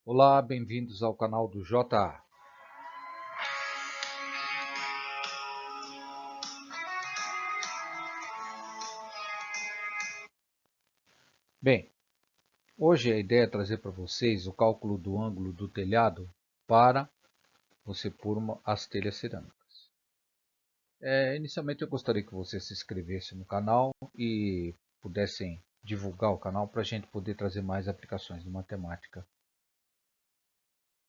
Olá, bem-vindos ao canal do JA. Bem, hoje a ideia é trazer para vocês o cálculo do ângulo do telhado para você pôr as telhas cerâmicas. Inicialmente eu gostaria que você se inscrevesse no canal e pudessem divulgar o canal para a gente poder trazer mais aplicações de matemática.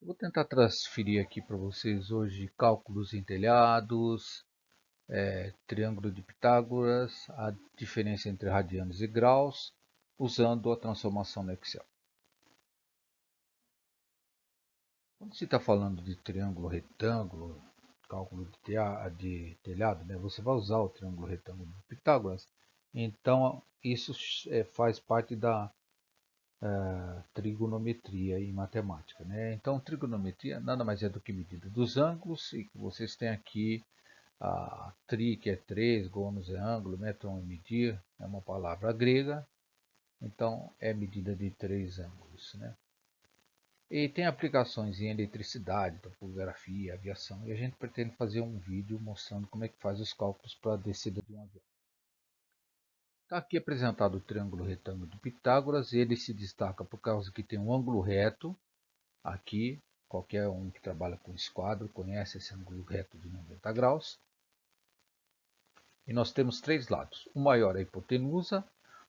Eu vou tentar transferir aqui para vocês hoje cálculos em telhados, triângulo de Pitágoras, a diferença entre radianos e graus, usando a transformação no Excel. Quando se está falando de triângulo retângulo, cálculo de telhado, né, você vai usar o triângulo retângulo de Pitágoras. Então, isso faz parte da trigonometria em matemática. Né? Então, trigonometria nada mais é do que medida dos ângulos, e vocês têm aqui a tri, que é 3, gônus é ângulo, metron é medir, é uma palavra grega, então é medida de 3 ângulos. Né? E tem aplicações em eletricidade, topografia, aviação, e a gente pretende fazer um vídeo mostrando como é que faz os cálculos para a descida de um avião. Está aqui apresentado o triângulo retângulo de Pitágoras, ele se destaca por causa que tem um ângulo reto, aqui, qualquer um que trabalha com esquadro conhece esse ângulo reto de 90 graus. E nós temos três lados, o maior é a hipotenusa,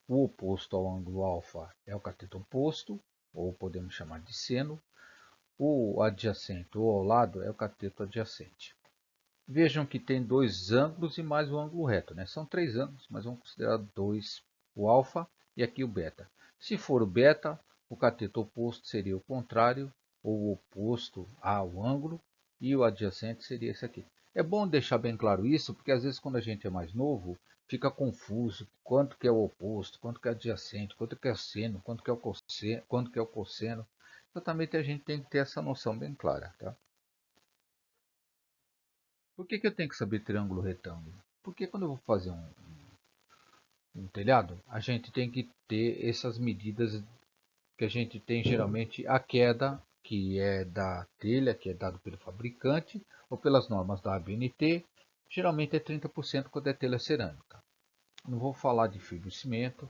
o oposto ao ângulo alfa é o cateto oposto, ou podemos chamar de seno, o adjacente ou ao lado é o cateto adjacente. Vejam que tem dois ângulos e mais o ângulo reto. Né? São três ângulos, mas vamos considerar dois, o alfa e aqui o beta. Se for o beta, o cateto oposto seria o contrário, ou o oposto ao ângulo, e o adjacente seria esse aqui. É bom deixar bem claro isso, porque às vezes quando a gente é mais novo, fica confuso quanto que é o oposto, quanto que é adjacente, quanto que é o seno, quanto que é o cosseno, quanto que é o cosseno. Exatamente, a gente tem que ter essa noção bem clara. Tá? Por que eu tenho que saber triângulo retângulo? Porque quando eu vou fazer um telhado, a gente tem que ter essas medidas que a gente tem geralmente a queda, que é da telha, que é dado pelo fabricante, ou pelas normas da ABNT, geralmente é 30% quando é telha cerâmica. Não vou falar de fibrocimento,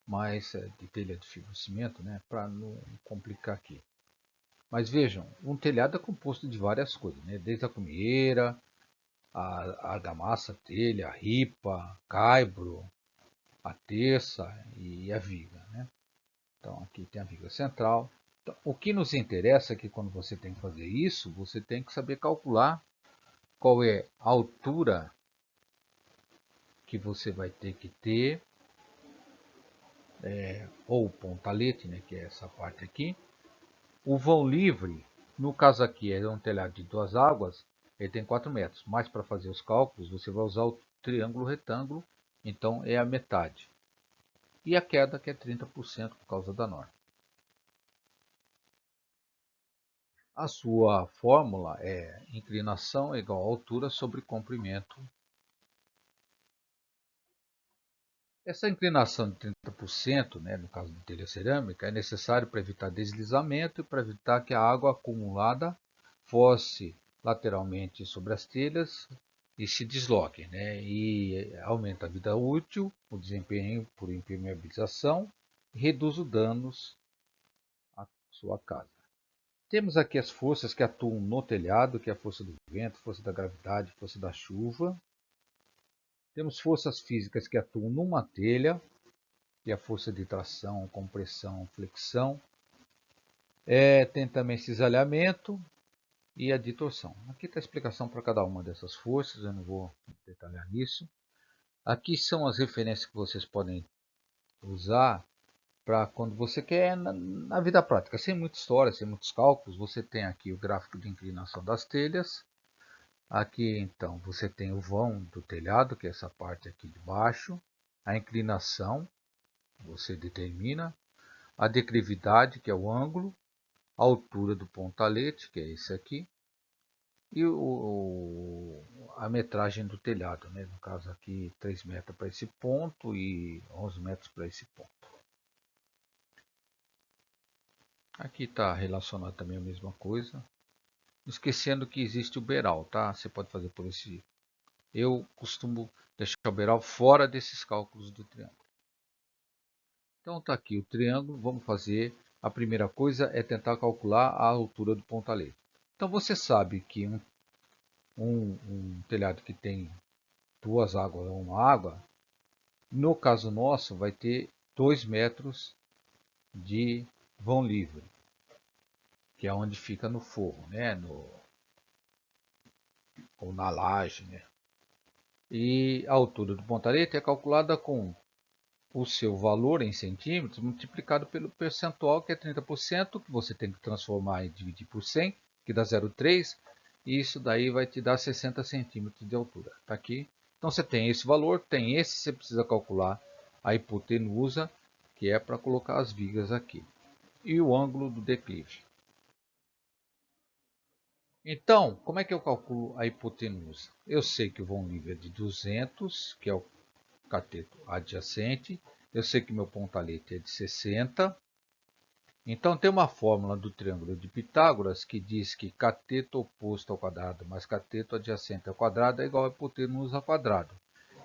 mas de telha de fibrocimento, né, para não complicar aqui. Mas vejam, um telhado é composto de várias coisas, né? Desde a cumieira, a argamassa, a telha, a ripa, caibro, a terça e a viga. Né? Então aqui tem a viga central. Então, o que nos interessa é que quando você tem que fazer isso, você tem que saber calcular qual é a altura que você vai ter que ter, ou o pontalete, né, que é essa parte aqui. O vão livre, no caso aqui é um telhado de duas águas, ele tem 4 metros. Mas para fazer os cálculos, você vai usar o triângulo retângulo, então é a metade. E a queda que é 30% por causa da norma. A sua fórmula é inclinação igual a altura sobre comprimento. Essa inclinação de 30%, né, no caso de telha cerâmica, é necessário para evitar deslizamento e para evitar que a água acumulada fosse lateralmente sobre as telhas e se desloque, né, e aumenta a vida útil, o desempenho por impermeabilização e reduz os danos à sua casa. Temos aqui as forças que atuam no telhado, que é a força do vento, força da gravidade, força da chuva. Temos forças físicas que atuam numa telha, que é a força de tração, compressão, flexão. Tem também cisalhamento e a de torção. Aqui está a explicação para cada uma dessas forças, eu não vou detalhar nisso. Aqui são as referências que vocês podem usar para quando você quer na vida prática, sem muita história, sem muitos cálculos. Você tem aqui o gráfico de inclinação das telhas. Aqui então você tem o vão do telhado, que é essa parte aqui de baixo, a inclinação, você determina, a declividade, que é o ângulo, a altura do pontalete, que é esse aqui, e a metragem do telhado, né? No caso aqui 3 metros para esse ponto e 11 metros para esse ponto. Aqui está relacionado também a mesma coisa. Esquecendo que existe o beiral, tá? Você pode fazer por esse. Eu costumo deixar o beiral fora desses cálculos do triângulo. Então está aqui o triângulo. Vamos fazer. A primeira coisa é tentar calcular a altura do pontalete. Então você sabe que um telhado que tem duas águas ou uma água, no caso nosso vai ter 2 metros de vão livre, que é onde fica no forro, né? Ou na laje, né? E a altura do pontalete é calculada com o seu valor em centímetros multiplicado pelo percentual, que é 30%, que você tem que transformar e dividir por 100, que dá 0,3, e isso daí vai te dar 60 centímetros de altura. Tá aqui. Então você tem esse valor, tem esse, você precisa calcular a hipotenusa, que é para colocar as vigas aqui, e o ângulo do declive. Então, como é que eu calculo a hipotenusa? Eu sei que o vão livre é de 200, que é o cateto adjacente. Eu sei que meu pontalete é de 60. Então tem uma fórmula do triângulo de Pitágoras que diz que cateto oposto ao quadrado mais cateto adjacente ao quadrado é igual a hipotenusa ao quadrado.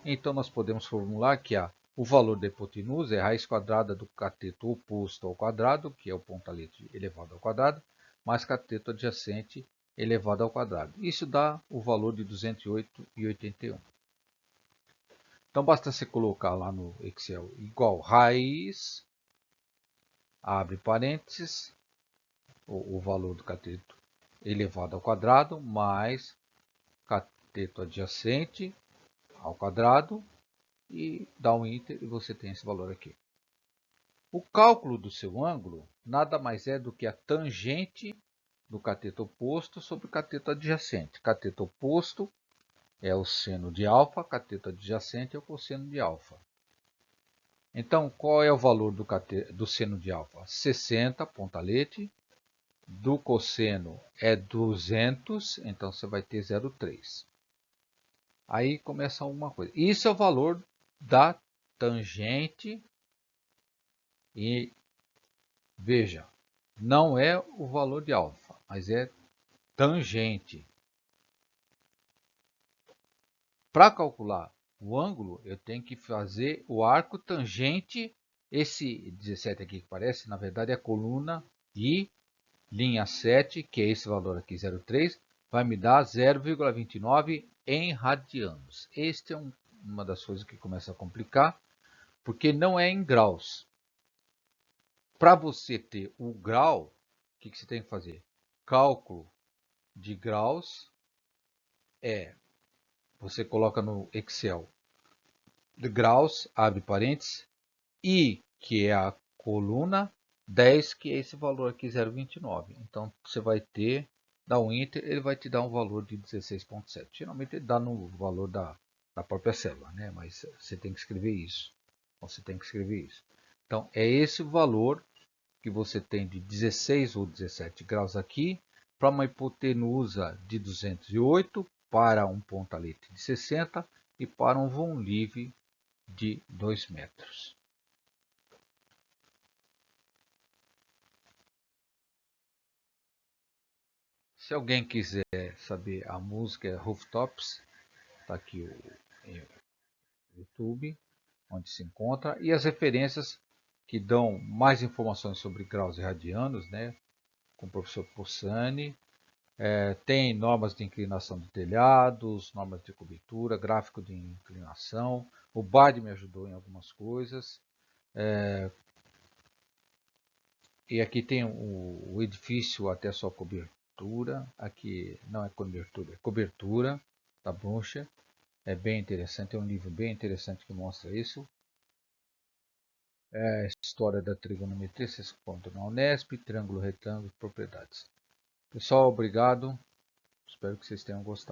Então nós podemos formular que o valor da hipotenusa é a raiz quadrada do cateto oposto ao quadrado, que é o pontalete elevado ao quadrado, mais cateto adjacente elevado ao quadrado. Isso dá o valor de 208,81. Então basta você colocar lá no Excel igual raiz, abre parênteses, o valor do cateto elevado ao quadrado, mais cateto adjacente ao quadrado, e dá um enter e você tem esse valor aqui. O cálculo do seu ângulo nada mais é do que a tangente do cateto oposto sobre o cateto adjacente. Cateto oposto é o seno de alfa, cateto adjacente é o cosseno de alfa. Então, qual é o valor do seno de alfa? 60, pontalete. Do cosseno é 200, então você vai ter 0,3. Aí começa uma coisa. Isso é o valor da tangente. E veja, não é o valor de alfa, mas é tangente. Para calcular o ângulo, eu tenho que fazer o arco tangente. Esse 17 aqui que parece, na verdade, é a coluna e linha 7, que é esse valor aqui, 0,3, vai me dar 0,29 em radianos. Este é uma das coisas que começa a complicar, porque não é em graus. Para você ter o grau, o que você tem que fazer? Cálculo de graus você coloca no Excel de graus, abre parênteses, I, que é a coluna, 10, que é esse valor aqui, 0,29. Então, você vai ter, dá um Enter, ele vai te dar um valor de 16,7. Geralmente, ele dá no valor da própria célula, né? Mas você tem que escrever isso. Você tem que escrever isso. Então, é esse o valor que você tem de 16 ou 17 graus aqui, para uma hipotenusa de 208, para um pontalete de 60 e para um vão livre de 2 metros. Se alguém quiser saber a música é Rooftops, está aqui o YouTube, onde se encontra, e as referências que dão mais informações sobre graus e radianos, né, com o professor Possani. Tem normas de inclinação de telhados, normas de cobertura, gráfico de inclinação. O BAD me ajudou em algumas coisas. E aqui tem o edifício até sua cobertura. Aqui não é cobertura, é cobertura da bruxa. É bem interessante, é um livro bem interessante que mostra isso. É a história da trigonometria, vocês encontram na Unesp, triângulo, retângulo, propriedades. Pessoal, obrigado. Espero que vocês tenham gostado.